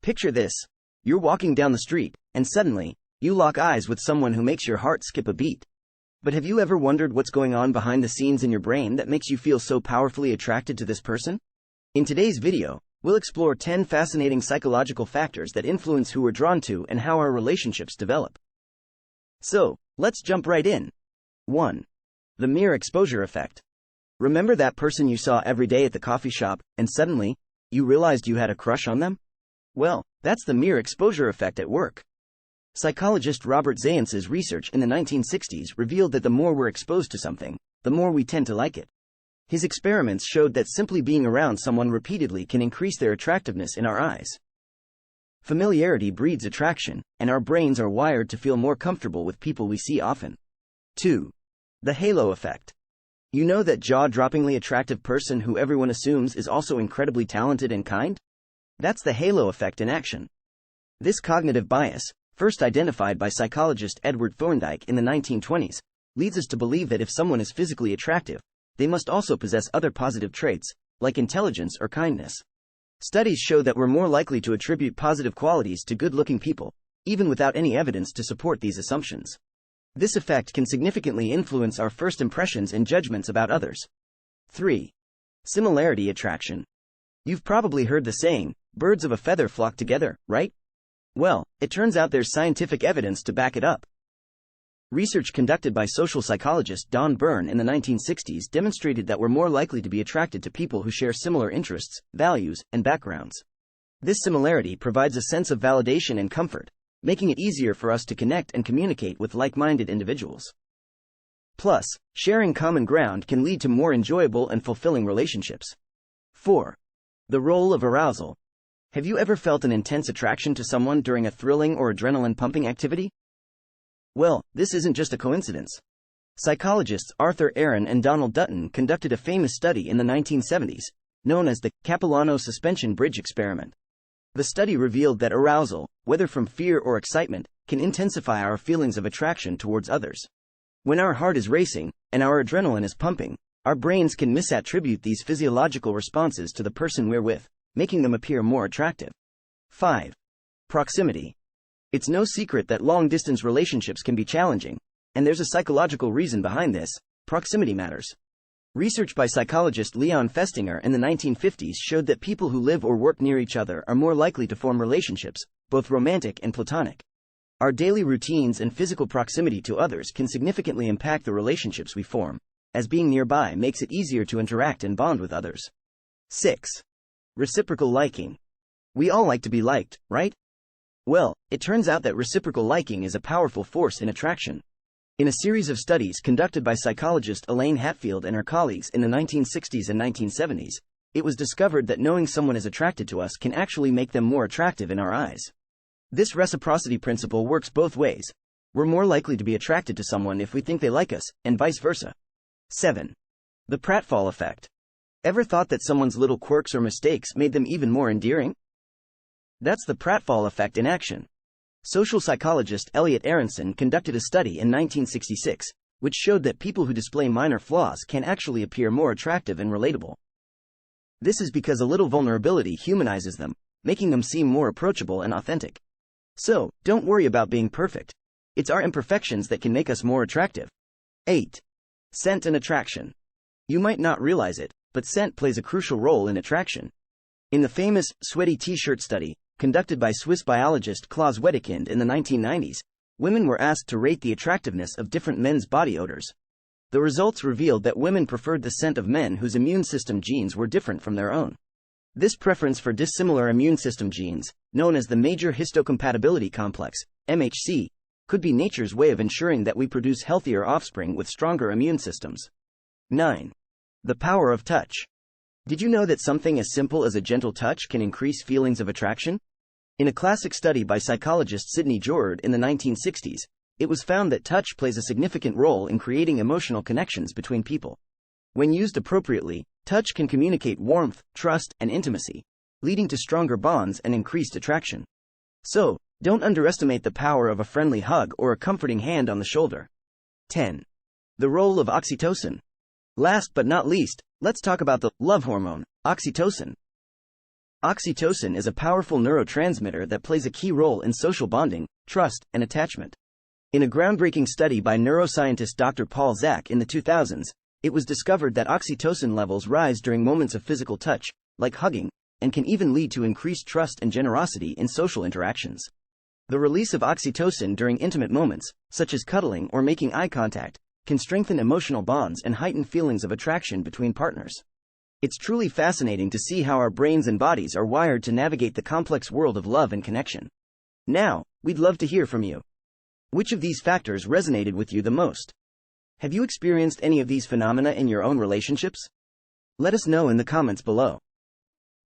Picture this. You're walking down the street, and suddenly, you lock eyes with someone who makes your heart skip a beat. But have you ever wondered what's going on behind the scenes in your brain that makes you feel so powerfully attracted to this person? In today's video, we'll explore 10 fascinating psychological factors that influence who we're drawn to and how our relationships develop. So, let's jump right in. 1. The mere exposure effect. Remember that person you saw every day at the coffee shop, and suddenly, you realized you had a crush on them? Well, that's the mere exposure effect at work. Psychologist Robert Zayance's research in the 1960s revealed that the more we're exposed to something, the more we tend to like it. His experiments showed that simply being around someone repeatedly can increase their attractiveness in our eyes. Familiarity breeds attraction, and our brains are wired to feel more comfortable with people we see often. 2. The halo effect. You know that jaw-droppingly attractive person who everyone assumes is also incredibly talented and kind? That's the halo effect in action. This cognitive bias, first identified by psychologist Edward Thorndike in the 1920s, leads us to believe that if someone is physically attractive, they must also possess other positive traits, like intelligence or kindness. Studies show that we're more likely to attribute positive qualities to good-looking people, even without any evidence to support these assumptions. This effect can significantly influence our first impressions and judgments about others. 3. Similarity-Attraction. You've probably heard the saying, birds of a feather flock together, right? Well, it turns out there's scientific evidence to back it up. Research conducted by social psychologist Don Byrne in the 1960s demonstrated that we're more likely to be attracted to people who share similar interests, values, and backgrounds. This similarity provides a sense of validation and comfort, making it easier for us to connect and communicate with like-minded individuals. Plus, sharing common ground can lead to more enjoyable and fulfilling relationships. 4. The role of arousal. Have you ever felt an intense attraction to someone during a thrilling or adrenaline-pumping activity? Well, this isn't just a coincidence. Psychologists Arthur Aaron and Donald Dutton conducted a famous study in the 1970s, known as the Capilano Suspension Bridge Experiment. The study revealed that arousal, whether from fear or excitement, can intensify our feelings of attraction towards others. When our heart is racing, and our adrenaline is pumping, our brains can misattribute these physiological responses to the person we're with, making them appear more attractive. 5. Proximity. It's no secret that long-distance relationships can be challenging, and there's a psychological reason behind this. Proximity matters. Research by psychologist Leon Festinger in the 1950s showed that people who live or work near each other are more likely to form relationships, both romantic and platonic. Our daily routines and physical proximity to others can significantly impact the relationships we form, as being nearby makes it easier to interact and bond with others. 6. Reciprocal liking. We all like to be liked, right? Well, it turns out that reciprocal liking is a powerful force in attraction. In a series of studies conducted by psychologist Elaine Hatfield and her colleagues in the 1960s and 1970s, it was discovered that knowing someone is attracted to us can actually make them more attractive in our eyes. This reciprocity principle works both ways. We're more likely to be attracted to someone if we think they like us, and vice versa. 7. The pratfall effect. Ever thought that someone's little quirks or mistakes made them even more endearing? That's the pratfall effect in action. Social psychologist Elliot Aronson conducted a study in 1966, which showed that people who display minor flaws can actually appear more attractive and relatable. This is because a little vulnerability humanizes them, making them seem more approachable and authentic. So, don't worry about being perfect. It's our imperfections that can make us more attractive. 8. Scent and attraction. You might not realize it, but scent plays a crucial role in attraction. In the famous sweaty t-shirt study, conducted by Swiss biologist Klaus Wedekind in the 1990s, women were asked to rate the attractiveness of different men's body odors. The results revealed that women preferred the scent of men whose immune system genes were different from their own. This preference for dissimilar immune system genes, known as the major histocompatibility complex, MHC, could be nature's way of ensuring that we produce healthier offspring with stronger immune systems. 9. The power of touch. Did you know that something as simple as a gentle touch can increase feelings of attraction? In a classic study by psychologist Sidney Jourard in the 1960s, it was found that touch plays a significant role in creating emotional connections between people. When used appropriately, touch can communicate warmth, trust, and intimacy, leading to stronger bonds and increased attraction. So, don't underestimate the power of a friendly hug or a comforting hand on the shoulder. 10. The role of oxytocin. Last but not least, let's talk about the love hormone, oxytocin. Oxytocin is a powerful neurotransmitter that plays a key role in social bonding, trust, and attachment. In a groundbreaking study by neuroscientist Dr. Paul Zak in the 2000s, it was discovered that oxytocin levels rise during moments of physical touch, like hugging, and can even lead to increased trust and generosity in social interactions. The release of oxytocin during intimate moments, such as cuddling or making eye contact, can strengthen emotional bonds and heighten feelings of attraction between partners. It's truly fascinating to see how our brains and bodies are wired to navigate the complex world of love and connection. Now, we'd love to hear from you. Which of these factors resonated with you the most? Have you experienced any of these phenomena in your own relationships? Let us know in the comments below.